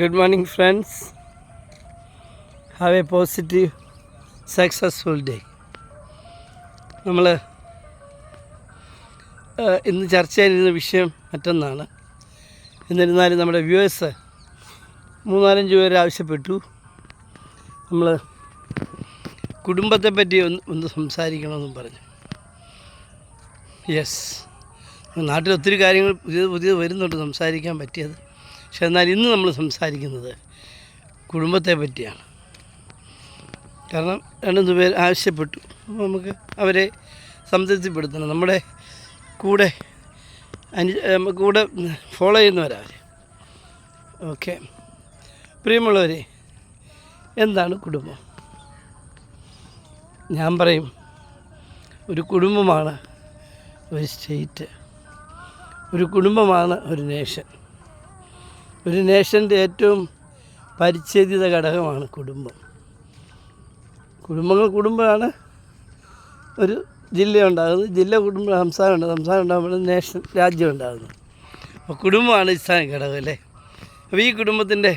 Good morning, friends. Have a positive, successful day. നമ്മൾ ഇന്ന് ചർച്ച ചെയ്യാനിരുന്ന വിഷയം മറ്റൊന്നാണ്. എന്നിരുന്നാലും നമ്മുടെ വ്യൂവേഴ്സ് 3-4 പേര് ആവശ്യപ്പെട്ടു നമ്മൾ കുടുംബത്തെ പറ്റി ഒന്ന് സംസാരിക്കണമെന്നും പറഞ്ഞു. യെസ്, നാട്ടിൽ ഒത്തിരി കാര്യങ്ങൾ പുതിയത് വരുന്നുണ്ട് സംസാരിക്കാൻ പറ്റിയത്. പക്ഷെ എന്നാൽ ഇന്ന് നമ്മൾ സംസാരിക്കുന്നത് കുടുംബത്തെ പറ്റിയാണ്. കാരണം 2 പേർ ആവശ്യപ്പെട്ടു, നമുക്ക് അവരെ സംതൃപ്തിപ്പെടുത്തണം. നമ്മുടെ കൂടെ ഫോളോ ചെയ്യുന്നവരവർ. ഓക്കെ, പ്രിയമുള്ളവരെ, എന്താണ് കുടുംബം? ഞാൻ പറയും, ഒരു കുടുംബമാണ് ഒരു സ്റ്റേറ്റ്, ഒരു കുടുംബമാണ് ഒരു നേഷൻ. ഒരു നേഷൻ്റെ ഏറ്റവും പരിച്ഛേദിത ഘടകമാണ് കുടുംബം. കുടുംബമാണ് ഒരു ജില്ല ഉണ്ടാകുന്നത്, ജില്ല കുടുംബം, സംസ്ഥാനം ഉണ്ടാകുമ്പോൾ നേഷൻ, രാജ്യം ഉണ്ടാകുന്നത്. അപ്പോൾ കുടുംബമാണ് അടിസ്ഥാന ഘടകം അല്ലേ. അപ്പോൾ ഈ കുടുംബത്തിൻ്റെ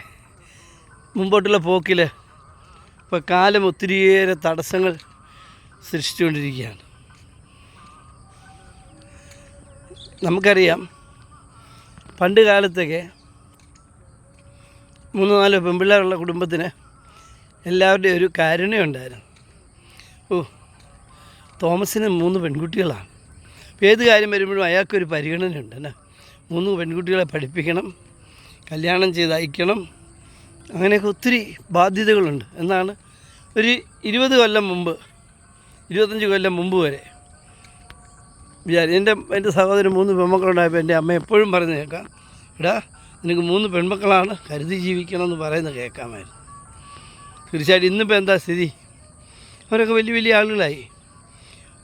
മുമ്പോട്ടുള്ള പോക്കിൽ ഇപ്പോൾ കാലം ഒത്തിരിയേറെ തടസ്സങ്ങൾ സൃഷ്ടിച്ചുകൊണ്ടിരിക്കുകയാണ്. നമുക്കറിയാം, പണ്ട് കാലത്തൊക്കെ 3-4 പെൺപിള്ളേരുള്ള കുടുംബത്തിന് എല്ലാവരുടെയും ഒരു കാരുണ്യമുണ്ടായിരുന്നു. തോമസിന് 3 പെൺകുട്ടികളാണ്. അപ്പോൾ ഏത് കാര്യം വരുമ്പോഴും അയാൾക്കൊരു പരിഗണനയുണ്ട്. അല്ലേ, 3 പെൺകുട്ടികളെ പഠിപ്പിക്കണം, കല്യാണം ചെയ്ത് അയക്കണം, അങ്ങനെയൊക്കെ ഒത്തിരി ബാധ്യതകളുണ്ട് എന്നാണ് ഒരു 20 കൊല്ലം മുമ്പ്, 25 കൊല്ലം മുമ്പ് വരെ എൻ്റെ സഹോദരൻ 3 പെൺമക്കളുണ്ടായപ്പോൾ എൻ്റെ അമ്മ എപ്പോഴും പറഞ്ഞു കേൾക്കാം, എടാ നിനക്ക് 3 പെൺമക്കളാണ്, കരുതി ജീവിക്കണം എന്ന് പറയുന്നത് കേൾക്കാമായിരുന്നു. തീർച്ചയായിട്ടും ഇന്നിപ്പോൾ എന്താ സ്ഥിതി? അവരൊക്കെ വലിയ വലിയ ആളുകളായി.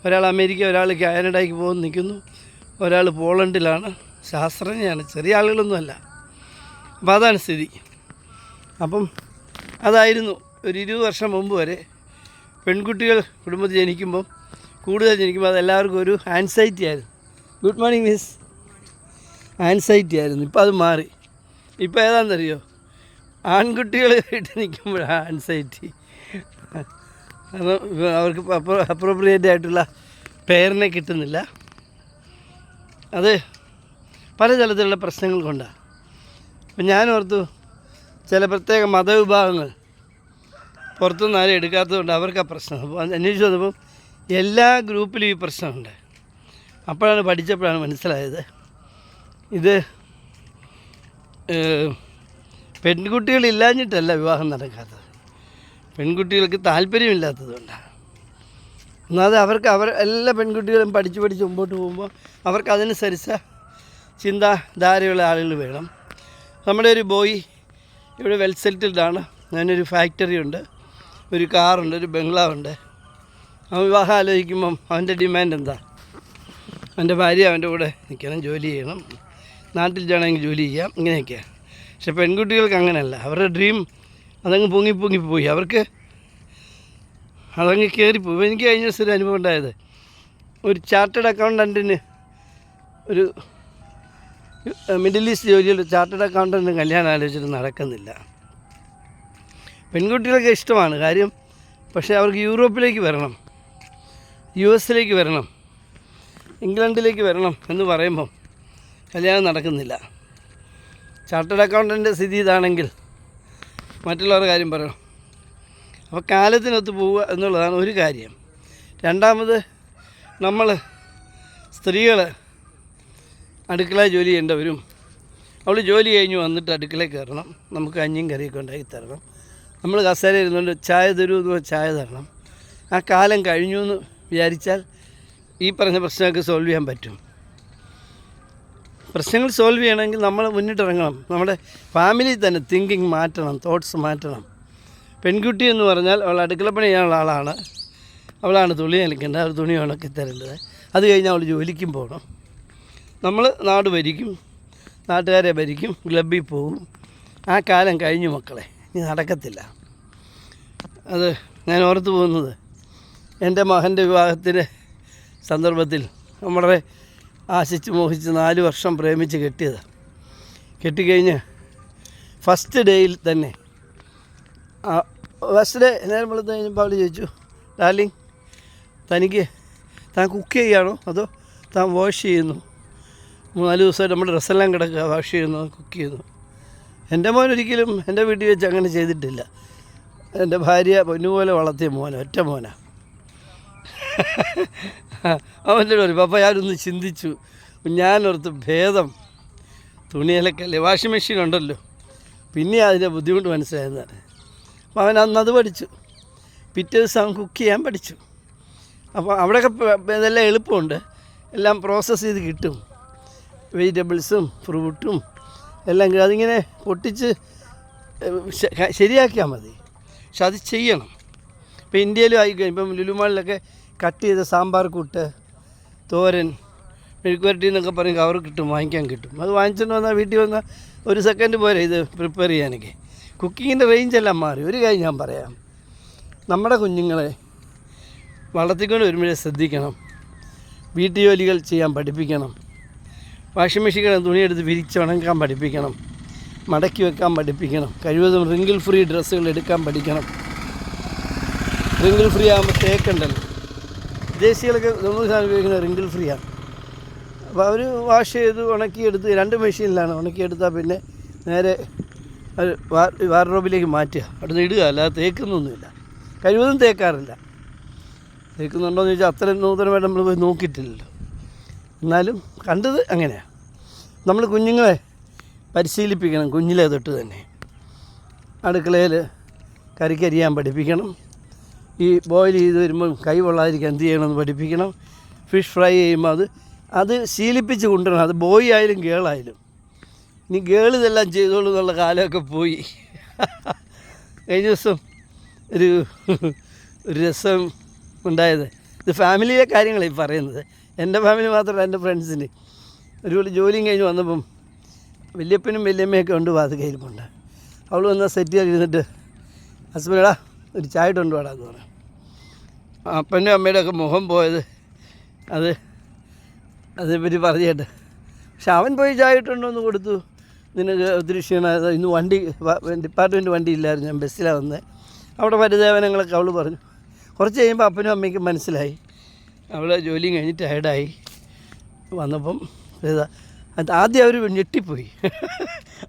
ഒരാൾ അമേരിക്ക, ഒരാൾ കാനഡയ്ക്ക് പോകുന്നു നിൽക്കുന്നു, ഒരാൾ പോളണ്ടിലാണ്, ശാസ്ത്രജ്ഞയാണ്, ചെറിയ ആളുകളൊന്നുമല്ല. അപ്പോൾ അതാണ് സ്ഥിതി. അപ്പം അതായിരുന്നു ഒരു 20 വർഷം മുമ്പ് വരെ. പെൺകുട്ടികൾ കുടുംബത്തിൽ കൂടുതൽ ജനിക്കുമ്പോൾ അതെല്ലാവർക്കും ഒരു ആൻസൈറ്റി ആയിരുന്നു. ഗുഡ് മോർണിംഗ് മിസ്, ആൻസൈറ്റി ആയിരുന്നു. ഇപ്പോൾ അത് മാറി. ഇപ്പോൾ ഏതാണെന്നറിയോ? ആൺകുട്ടികൾ വീട്ടിൽ നിൽക്കുമ്പോഴാണ് ആൻസൈറ്റി. കാരണം അവർക്ക് അപ്രോപ്രിയേറ്റ് ആയിട്ടുള്ള പേരിനെ കിട്ടുന്നില്ല. അത് പല തരത്തിലുള്ള പ്രശ്നങ്ങൾ കൊണ്ടാണ്. അപ്പം ഞാൻ ഓർത്തു, ചില പ്രത്യേക മതവിഭാഗങ്ങൾ പുറത്തുനിന്ന് ആരും എടുക്കാത്തതുകൊണ്ട് അവർക്ക് ആ പ്രശ്നം. അപ്പോൾ അന്വേഷിച്ച് വന്നപ്പോൾ എല്ലാ ഗ്രൂപ്പിലും ഈ പ്രശ്നമുണ്ട്. പഠിച്ചപ്പോഴാണ് മനസ്സിലായത്, ഇത് പെൺകുട്ടികളില്ലാഞ്ഞിട്ടല്ല വിവാഹം നടക്കാത്തത്, പെൺകുട്ടികൾക്ക് താല്പര്യമില്ലാത്തതുകൊണ്ടാണ്. ഒന്നാമത് എല്ലാ പെൺകുട്ടികളും പഠിച്ച് മുമ്പോട്ട് പോകുമ്പോൾ അവർക്ക് അതിനനുസരിച്ച ചിന്താധാരയുള്ള ആളുകൾ വേണം. നമ്മുടെ ഒരു ബോയ് ഇവിടെ വെൽ സെറ്റിൽഡാണ്, അതിനൊരു ഫാക്ടറി ഉണ്ട്, ഒരു കാറുണ്ട്, ഒരു ബംഗ്ലാവുണ്ട്. അവൻ വിവാഹം ആലോചിക്കുമ്പം അവൻ്റെ ഡിമാൻഡ് എന്താ? അവൻ്റെ ഭാര്യ അവൻ്റെ കൂടെ നിൽക്കണം, ജോലി ചെയ്യണം, നാട്ടിൽ വേണമെങ്കിൽ ജോലി ചെയ്യാം, ഇങ്ങനെയൊക്കെയാണ്. പക്ഷെ പെൺകുട്ടികൾക്ക് അങ്ങനെയല്ല. അവരുടെ ഡ്രീം അതങ്ങ് പൊങ്ങിപ്പോയി, അവർക്ക് അതങ്ങ് കയറിപ്പോയി. എനിക്ക് കഴിഞ്ഞ ദിവസം ഒരു അനുഭവം ഉണ്ടായത്, ഒരു ചാർട്ടേഡ് അക്കൗണ്ടൻറ്റിന്, ഒരു മിഡിൽ ഈസ്റ്റ് ജോലിയിൽ ചാർട്ടേഡ് അക്കൗണ്ടൻറ്റിന് കല്യാണം ആലോചിച്ചിട്ട് നടക്കുന്നില്ല. പെൺകുട്ടികൾക്ക് ഇഷ്ടമാണ് കാര്യം, പക്ഷേ അവർക്ക് യൂറോപ്പിലേക്ക് വരണം, US വരണം, ഇംഗ്ലണ്ടിലേക്ക് വരണം എന്ന് പറയുമ്പം കല്യാണം നടക്കുന്നില്ല. ചാർട്ടേഡ് അക്കൗണ്ടൻ്റെ സ്ഥിതി ഇതാണെങ്കിൽ മറ്റുള്ളവരുടെ കാര്യം പറയണം. അപ്പോൾ കാലത്തിനൊത്ത് പോവുക എന്നുള്ളതാണ് ഒരു കാര്യം. രണ്ടാമത്, നമ്മൾ സ്ത്രീകൾ അടുക്കള ജോലി ചെയ്യേണ്ടവരും, അവൾ ജോലി കഴിഞ്ഞ് വന്നിട്ട് അടുക്കളയിൽ കയറണം, നമുക്ക് കഞ്ഞിയും കറിയൊക്കെ ഉണ്ടാക്കി തരണം, നമ്മൾ കസേര ഇരുന്നുകൊണ്ട് ചായ തരൂ എന്ന് ചായ തരണം. ആ കാലം കഴിഞ്ഞു എന്ന് വിചാരിച്ചാൽ ഈ പറഞ്ഞ പ്രശ്നമൊക്കെ സോൾവ് ചെയ്യാൻ പറ്റും. പ്രശ്നങ്ങൾ സോൾവ് ചെയ്യണമെങ്കിൽ നമ്മൾ മുന്നിട്ടിറങ്ങണം. നമ്മുടെ ഫാമിലി തന്നെ തിങ്കിങ് മാറ്റണം, തോട്ട്സ് മാറ്റണം. പെൺകുട്ടി എന്ന് പറഞ്ഞാൽ അവൾ അടുക്കളപ്പണി ചെയ്യാനുള്ള ആളാണ്, അവളാണ് തുണി അലക്കേണ്ടത്, അവർ തുണി ഉണക്കി തരേണ്ടത്. അത് കഴിഞ്ഞാൽ അവൾ ജോലിക്കും പോകണം. നമ്മൾ നാട് ഭരിക്കും, നാട്ടുകാരെ ഭരിക്കും, ക്ലബ്ബിൽ പോകും. ആ കാലം കഴിഞ്ഞു മക്കളെ, ഇനി നടക്കത്തില്ല. അത് ഞാൻ ഓർത്തു പോകുന്നത്, എൻ്റെ മകൻ്റെ വിവാഹത്തിൻ്റെ സന്ദർഭത്തിൽ നമ്മുടെ ആശിച്ച് മോഹിച്ച് 4 വർഷം പ്രേമിച്ച് കെട്ടിയതാണ്. കെട്ടിക്കഴിഞ്ഞ് ഫസ്റ്റ് ഡേയിൽ തന്നെ ഫസ്റ്റ് ഡേ നേരം വെളുത്ത് കഴിഞ്ഞപ്പോൾ അവൾ ചോദിച്ചു, ഡാർലിങ് താൻ കുക്ക് ചെയ്യുകയാണോ അതോ താൻ വാഷ് ചെയ്യുന്നു? 4 ദിവസമായിട്ട് നമ്മുടെ ഡ്രസ്സെല്ലാം കിടക്കുക, വാഷ് ചെയ്യുന്നു, കുക്ക് ചെയ്യുന്നു. എൻ്റെ മോൻ ഒരിക്കലും എൻ്റെ വീട്ടിൽ വെച്ച് അങ്ങനെ ചെയ്തിട്ടില്ല. എൻ്റെ ഭാര്യ പൊന്നുപോലെ വളർത്തിയ മോനാണ്, ഒറ്റ മോനാണ്. അവൻ്റെ പറയും, പപ്പ ഞാനൊന്ന് ചിന്തിച്ചു, ഞാനോർത്ത് ഭേദം തുണിയിലൊക്കെ വാഷിംഗ് മെഷീൻ ഉണ്ടല്ലോ, പിന്നെ അതിൻ്റെ ബുദ്ധിമുട്ട് മനസ്സിലായെന്നാണ്. അപ്പോൾ അവൻ അന്നത് പഠിച്ചു. പിറ്റേ ദിവസം അവൻ കുക്ക് ചെയ്യാൻ പഠിച്ചു. അപ്പോൾ അവിടെയൊക്കെ ഇതെല്ലാം എളുപ്പമുണ്ട്, എല്ലാം പ്രോസസ്സ് ചെയ്ത് കിട്ടും. വെജിറ്റബിൾസും ഫ്രൂട്ടും എല്ലാം അതിങ്ങനെ പൊട്ടിച്ച് ശരിയാക്കിയാൽ മതി. പക്ഷെ അത് ചെയ്യണം. ഇപ്പോൾ ഇന്ത്യയിലും ആയിക്കഴിഞ്ഞു, ഇപ്പം ലുലുമാളിലൊക്കെ കട്ട് ചെയ്ത സാമ്പാർ കൂട്ട്, തോരൻ, മെഴുക്കുവരട്ടി എന്നൊക്കെ പറയും കവർ കിട്ടും, വാങ്ങിക്കാൻ കിട്ടും. അത് വാങ്ങിച്ചുകൊണ്ട് വന്നാൽ വീട്ടിൽ വന്നാൽ 1 സെക്കൻഡ് പോരെ ഇത് പ്രിപ്പയർ ചെയ്യാനൊക്കെ. കുക്കിങ്ങിൻ്റെ റേഞ്ചെല്ലാം മാറി. ഒരു കാര്യം ഞാൻ പറയാം, നമ്മുടെ കുഞ്ഞുങ്ങളെ വളർത്തിക്കൊണ്ട് വരുമ്പോഴേ ശ്രദ്ധിക്കണം. വീട്ടുജോലികൾ ചെയ്യാൻ പഠിപ്പിക്കണം. വാഷിംഗ് മെഷീനിൽ തുണിയെടുത്ത് വിരിച്ച് ഉണക്കാൻ പഠിപ്പിക്കണം. മടക്കി വെക്കാൻ പഠിപ്പിക്കണം. കഴിവതും റിങ്കിൾ ഫ്രീ ഡ്രസ്സുകൾ എടുക്കാൻ പഠിക്കണം. റിങ്കിൾ ഫ്രീ ആകുമ്പോൾ തേക്കുണ്ടല്ലോ, വിദേശികളൊക്കെ 90% ഉപയോഗിക്കുന്നത് റിങ്കിൾ ഫ്രീ ആണ്. അപ്പോൾ അവർ വാഷ് ചെയ്ത് ഉണക്കിയെടുത്ത് 2 മെഷീനിലാണ് ഉണക്കിയെടുത്താൽ പിന്നെ നേരെ വാർഡ്രോബിലേക്ക് മാറ്റുക, അടുത്ത് ഇടുക. അല്ലാതെ തേക്കുന്നൊന്നുമില്ല. കഴിവതും തേക്കാറില്ല. തേക്കുന്നുണ്ടോയെന്ന് ചോദിച്ചാൽ അത്രയും നൂതനമായിട്ട് നമ്മൾ പോയി നോക്കിയിട്ടില്ലല്ലോ. എന്നാലും കണ്ടത് അങ്ങനെയാണ്. നമ്മൾ കുഞ്ഞുങ്ങളെ പരിശീലിപ്പിക്കണം കുഞ്ഞിലേ തൊട്ട് തന്നെ. അടുക്കളയിൽ കറിക്കരിയാൻ പഠിപ്പിക്കണം. ഈ ബോയിൽ ചെയ്ത് വരുമ്പം കൈ കൊള്ളാതിരിക്കാൻ എന്ത് ചെയ്യണമെന്ന് പഠിപ്പിക്കണം. ഫിഷ് ഫ്രൈ ചെയ്യുമ്പോൾ അത് ശീലിപ്പിച്ച് കൊണ്ടുവരണം. അത് ബോയ് ആയാലും ഗേളായാലും. ഇനി ഗേൾ ഇതെല്ലാം ചെയ്തോളൂ എന്നുള്ള കാലമൊക്കെ പോയി. കഴിഞ്ഞ ദിവസം ഒരു രസം ഉണ്ടായത്, ഇത് ഫാമിലിയിലെ കാര്യങ്ങളാണ് ഈ പറയുന്നത്. എൻ്റെ ഫാമിലി മാത്രമല്ല, എൻ്റെ ഫ്രണ്ട്സിന് ഒരു ജോലിയും കഴിഞ്ഞ് വന്നപ്പം വല്യപ്പനും വല്യമ്മയൊക്കെ ഉണ്ട് വാതുകയിലുമുണ്ട്. അവൾ വന്നാൽ സെറ്റ് ചെയ്തിരുന്നിട്ട്, ഹസ്ബൻഡാ ഒരു ചായ ഇട്ട് കൊണ്ടുപോടാന്ന് പറഞ്ഞു. അപ്പൻ്റെ അമ്മയുടെ ഒക്കെ മുഖം പോയത് അതേപ്പറ്റി പറഞ്ഞിട്ട്. പക്ഷെ അവൻ പോയി ചായ ഇട്ടുണ്ടോന്ന് കൊടുത്തു. നിനക്ക് ഒത്തിരി ക്ഷീണമായത്, ഇന്ന് ഡിപ്പാർട്ട്മെൻറ്റ് വണ്ടി ഇല്ലായിരുന്നു, ഞാൻ ബസ്സിലാണ് വന്നത്. അവിടെ പരിദേവനങ്ങളൊക്കെ അവൾ പറഞ്ഞു. കുറച്ച് കഴിയുമ്പോൾ അപ്പനും അമ്മയ്ക്കും മനസ്സിലായി. അവൾ ജോലിയും കഴിഞ്ഞ് ടയർഡായി വന്നപ്പം ആദ്യം അവർ ഞെട്ടിപ്പോയി.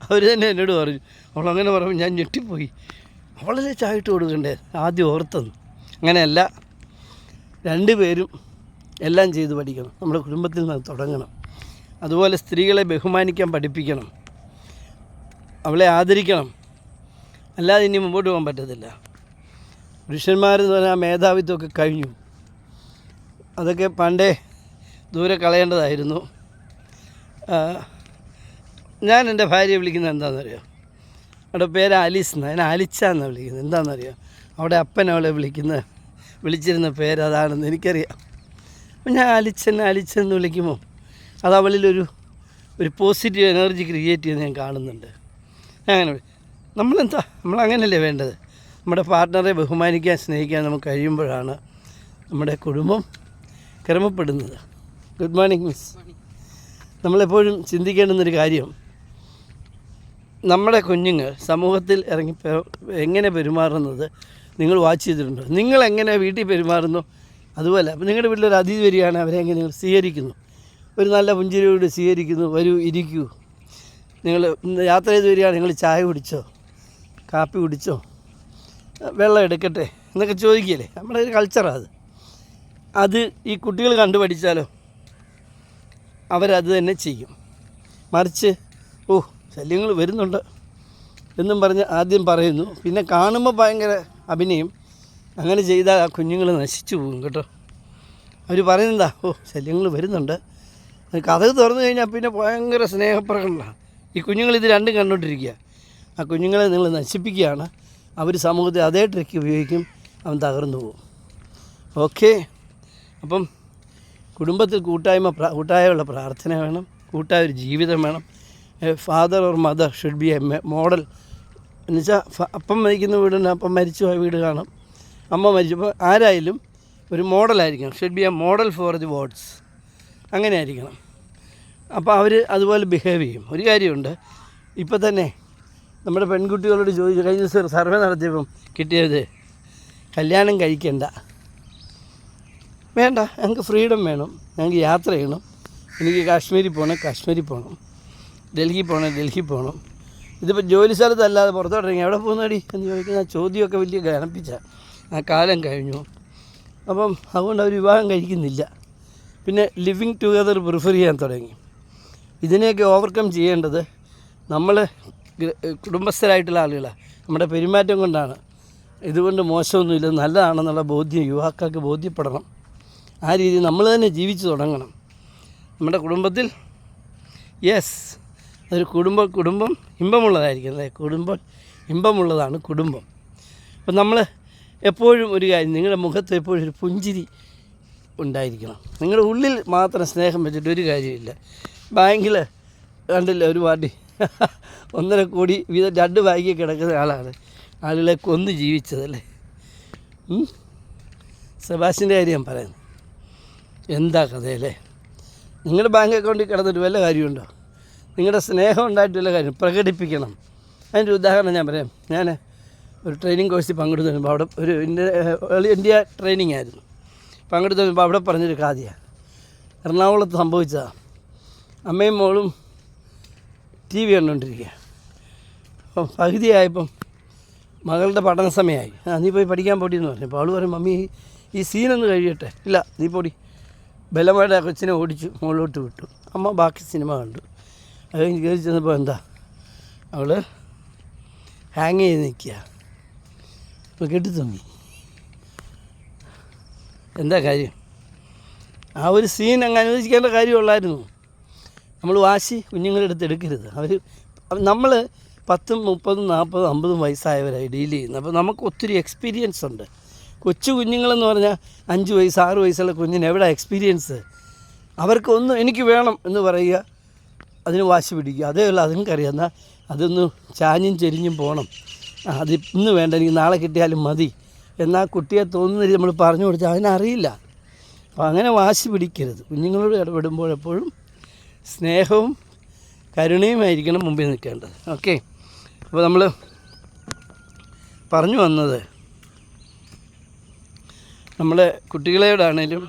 അവർ തന്നെ എന്നോട് പറഞ്ഞു, അവളങ്ങനെ പറയുമ്പോൾ ഞാൻ ഞെട്ടിപ്പോയി. അവളല്ലേ ചായ ഇട്ട് കൊടുക്കണ്ടേ ആദ്യം ഓർത്തെന്ന്. അങ്ങനെയല്ല, 2 പേരും എല്ലാം ചെയ്ത് പഠിക്കണം. നമ്മുടെ കുടുംബത്തിൽ നിന്ന് തുടങ്ങണം. അതുപോലെ സ്ത്രീകളെ ബഹുമാനിക്കാൻ പഠിപ്പിക്കണം, അവളെ ആദരിക്കണം. അല്ലാതെ ഇനി മുമ്പോട്ട് പോകാൻ പറ്റത്തില്ല. പുരുഷന്മാരെന്ന് പറഞ്ഞാൽ മേധാവിത്വമൊക്കെ കഴിഞ്ഞു. അതൊക്കെ പണ്ടേ ദൂരെ കളയേണ്ടതായിരുന്നു. ഞാൻ എൻ്റെ ഭാര്യയെ വിളിക്കുന്നത് എന്താണെന്നറിയോ? അവിടെ പേര് ആലീസ് എന്നാണ്, ഞാൻ ആലിച്ച എന്നാണ് വിളിക്കുന്നത്. എന്താണെന്നറിയോ? അവിടെ അപ്പൻ അവളെ വിളിച്ചിരുന്ന പേരതാണെന്ന് എനിക്കറിയാം. അപ്പം ഞാൻ അലിച്ചെന്ന് വിളിക്കുമ്പോൾ അത് അവളിലൊരു പോസിറ്റീവ് എനർജി ക്രിയേറ്റ് ചെയ്യുന്നത് ഞാൻ കാണുന്നുണ്ട്. അങ്ങനെ നമ്മളങ്ങനെയല്ലേ വേണ്ടത്. നമ്മുടെ പാർട്ട്ണറെ ബഹുമാനിക്കാൻ സ്നേഹിക്കാൻ നമുക്ക് കഴിയുമ്പോഴാണ് നമ്മുടെ കുടുംബം ക്രമപ്പെടുന്നത്. Good morning miss. നമ്മളെപ്പോഴും ചിന്തിക്കേണ്ടുന്നൊരു കാര്യം, നമ്മുടെ കുഞ്ഞുങ്ങൾ സമൂഹത്തിൽ ഇറങ്ങി എങ്ങനെ പെരുമാറുന്നത് നിങ്ങൾ വാച്ച് ചെയ്തിട്ടുണ്ടോ? നിങ്ങളെങ്ങനെ വീട്ടിൽ പെരുമാറുന്നു അതുപോലെ. അപ്പോൾ നിങ്ങളുടെ വീട്ടിലൊരു അതിഥി വരികയാണ്, അവരെ എങ്ങനെ നിങ്ങൾ സ്വീകരിക്കുന്നു? ഒരു നല്ല പുഞ്ചിരിയോട് സ്വീകരിക്കുന്നു, വരൂ ഇരിക്കൂ. നിങ്ങൾ യാത്ര ചെയ്ത് വരികയാണ്, നിങ്ങൾ ചായ കുടിച്ചോ, കാപ്പി കുടിച്ചോ, വെള്ളം എടുക്കട്ടെ എന്നൊക്കെ ചോദിക്കുകയല്ലേ? നമ്മുടെ ഒരു കൾച്ചറാണ് അത്. ഈ കുട്ടികൾ കണ്ടു പഠിച്ചാലോ അവരത് തന്നെ ചെയ്യും. മറിച്ച് ശല്യങ്ങൾ വരുന്നുണ്ട് എന്നും പറഞ്ഞ് ആദ്യം പറയുന്നു, പിന്നെ കാണുമ്പോൾ ഭയങ്കര അഭിനയം. അങ്ങനെ ചെയ്താൽ ആ കുഞ്ഞുങ്ങൾ നശിച്ചു പോകും കേട്ടോ. അവർ പറയുന്നതാ, ശല്യങ്ങൾ വരുന്നുണ്ട്. കഥക് തുറന്നു കഴിഞ്ഞാൽ പിന്നെ ഭയങ്കര സ്നേഹപ്രകടനമാണ്. ഈ കുഞ്ഞുങ്ങൾ ഇത് രണ്ടും കണ്ടുകൊണ്ടിരിക്കുക. ആ കുഞ്ഞുങ്ങളെ നിങ്ങൾ നശിപ്പിക്കുകയാണ്. അവർ സമൂഹത്തിൽ അതേ ട്രിക്ക് ഉപയോഗിക്കും, അവൻ തകർന്നു പോകും. ഓക്കെ, അപ്പം കുടുംബത്തിൽ കൂട്ടായുള്ള പ്രാർത്ഥന വേണം, കൂട്ടായൊരു ജീവിതം വേണം. Father or mother should be a model. എന്നുവെച്ചാൽ അപ്പം മരിക്കുന്ന വീടുണ്ട്, അപ്പം മരിച്ചു പോയ വീട് കാണും, അമ്മ മരിച്ചപ്പോൾ ആരായാലും ഒരു മോഡലായിരിക്കണം. Should be a model for the words. അങ്ങനെ ആയിരിക്കണം. അപ്പോൾ അവർ അതുപോലെ ബിഹേവ് ചെയ്യും. ഒരു കാര്യമുണ്ട്, ഇപ്പോൾ തന്നെ നമ്മുടെ പെൺകുട്ടികളോട് ചോദിച്ചു, കഴിഞ്ഞ ദിവസം ഒരു സർവേ നടത്തിയപ്പം കിട്ടിയത്, കല്യാണം കഴിക്കണ്ട, വേണ്ട, ഞങ്ങൾക്ക് ഫ്രീഡം വേണം, ഞങ്ങൾക്ക് യാത്ര ചെയ്യണം, എനിക്ക് കാശ്മീരിൽ പോകണം, ഡൽഹി പോകണം. ഇതിപ്പോൾ ജോലി സ്ഥലത്തല്ലാതെ പുറത്തോട്ടിറങ്ങി എവിടെ പോകുന്നടി എന്ന് ചോദിക്കുന്ന ചോദ്യമൊക്കെ വലിയ ഗണിപ്പിച്ച ആ കാലം കഴിഞ്ഞു. അപ്പം അതുകൊണ്ട് അവർ വിവാഹം കഴിക്കുന്നില്ല. പിന്നെ ലിവിങ് ടുഗദർ പ്രിഫർ ചെയ്യാൻ തുടങ്ങി. ഇതിനെയൊക്കെ ഓവർകം ചെയ്യേണ്ടത് നമ്മൾ കുടുംബസ്ഥരായിട്ടുള്ള ആളുകളാണ്. നമ്മുടെ പെരുമാറ്റം കൊണ്ടാണ്. ഇതുകൊണ്ട് മോശമൊന്നുമില്ല, നല്ലതാണെന്നുള്ള ബോധ്യം യുവാക്കൾക്ക് ബോധ്യപ്പെടണം. ആ രീതിയിൽ നമ്മൾ തന്നെ ജീവിച്ചു തുടങ്ങണം. നമ്മുടെ കുടുംബത്തിൽ അതൊരു കുടുംബം ഇമ്പമുള്ളതായിരിക്കും. ഇമ്പമുള്ളതാണ് കുടുംബം. അപ്പം നമ്മൾ എപ്പോഴും ഒരു കാര്യം, നിങ്ങളുടെ മുഖത്ത് എപ്പോഴും ഒരു പുഞ്ചിരി ഉണ്ടായിരിക്കണം. നിങ്ങളുടെ ഉള്ളിൽ മാത്രം സ്നേഹം വെച്ചിട്ട് ഒരു കാര്യമില്ല. ബാങ്കിൽ കണ്ടില്ല ഒരു പാർട്ടി 1.5 കോടി വീതം 2 ബാങ്കിൽ കിടക്കുന്ന ആളാണ് ആളുകളെ കൊന്ന് ജീവിച്ചതല്ലേ. സെബാസ്റ്റ്യൻ്റെ കാര്യം പറയുന്നത് എന്താ കഥയല്ലേ. നിങ്ങളുടെ ബാങ്ക് അക്കൗണ്ടിൽ കിടന്നിട്ട് വല്ല കാര്യമുണ്ടോ? നിങ്ങളുടെ സ്നേഹം ഉണ്ടായിട്ട് വല്ല കാര്യം പ്രകടിപ്പിക്കണം. അതിൻ്റെ ഉദാഹരണം ഞാൻ പറയാം. ഞാൻ ഒരു ട്രെയിനിങ് കോഴ്സിൽ പങ്കെടുത്ത് വരുമ്പോൾ അവിടെ ഒരു ഇന്ത്യ ട്രെയിനിങ് ആയിരുന്നു. പങ്കെടുത്ത് വരുമ്പോൾ അവിടെ പറഞ്ഞൊരു കഥയാണ്. എറണാകുളത്ത് സംഭവിച്ചതാണ്. അമ്മയും മോളും TV കണ്ടുകൊണ്ടിരിക്കുക. അപ്പം പകുതിയായപ്പം മകളുടെ പഠന സമയമായി. നീ പോയി പഠിക്കാൻ പോട്ടിയെന്ന് പറഞ്ഞു. അപ്പോൾ അവൾ പറയും, മമ്മി ഈ സീനൊന്ന് കഴിയട്ടെ. ഇല്ല, നീ പോടി. ബലമായിട്ട് ആ കൊച്ചിനെ ഓടിച്ചു മുകളിലോട്ട് വിട്ടു. അമ്മ ബാക്കി സിനിമ കണ്ടു. അത് കഴിഞ്ഞ് കയറി ചെന്നപ്പോൾ എന്താ, അവൾ ഹാങ് ചെയ്ത് നിൽക്കുക. ഇപ്പോൾ കെട്ടിത്തൂങ്ങി. എന്താ കാര്യം? ആ ഒരു സീൻ അങ്ങ് അനുവദിക്കേണ്ട കാര്യമുള്ളായിരുന്നു. നമ്മൾ വാശി കുഞ്ഞുങ്ങളുടെ അടുത്ത് എടുക്കരുത്. നമ്മൾ 10, 30, 40, 50 വയസ്സായവരായി ഡീൽ ചെയ്യുന്നത്. അപ്പോൾ നമുക്ക് ഒത്തിരി എക്സ്പീരിയൻസ് ഉണ്ട്. കൊച്ചു കുഞ്ഞുങ്ങളെന്ന് പറഞ്ഞാൽ 5 വയസ്സ് 6 വയസ്സുള്ള കുഞ്ഞിന് എവിടെ എക്സ്പീരിയൻസ്? അവർക്ക് ഒന്ന് എനിക്ക് വേണം എന്ന് പറയുക, അതിന് വാശി പിടിക്കുക. അതേ ഉള്ളൂ. അതിനറിയാം. എന്നാൽ അതൊന്ന് ചാഞ്ഞും ചെരിഞ്ഞും പോകണം. അത് ഇന്ന് വേണ്ട, എനിക്ക് നാളെ കിട്ടിയാലും മതി എന്നാൽ കുട്ടിയെ തോന്നുന്ന നമ്മൾ പറഞ്ഞു കൊടുത്താൽ അതിനറിയില്ല. അപ്പോൾ അങ്ങനെ വാശി പിടിക്കരുത്. കുഞ്ഞുങ്ങളോട് ഇടപെടുമ്പോഴെപ്പോഴും സ്നേഹവും കരുണയുമായിരിക്കണം മുമ്പിൽ നിൽക്കേണ്ടത്. ഓക്കെ. അപ്പോൾ നമ്മൾ പറഞ്ഞു വന്നത്, നമ്മളെ കുട്ടികളോടാണേലും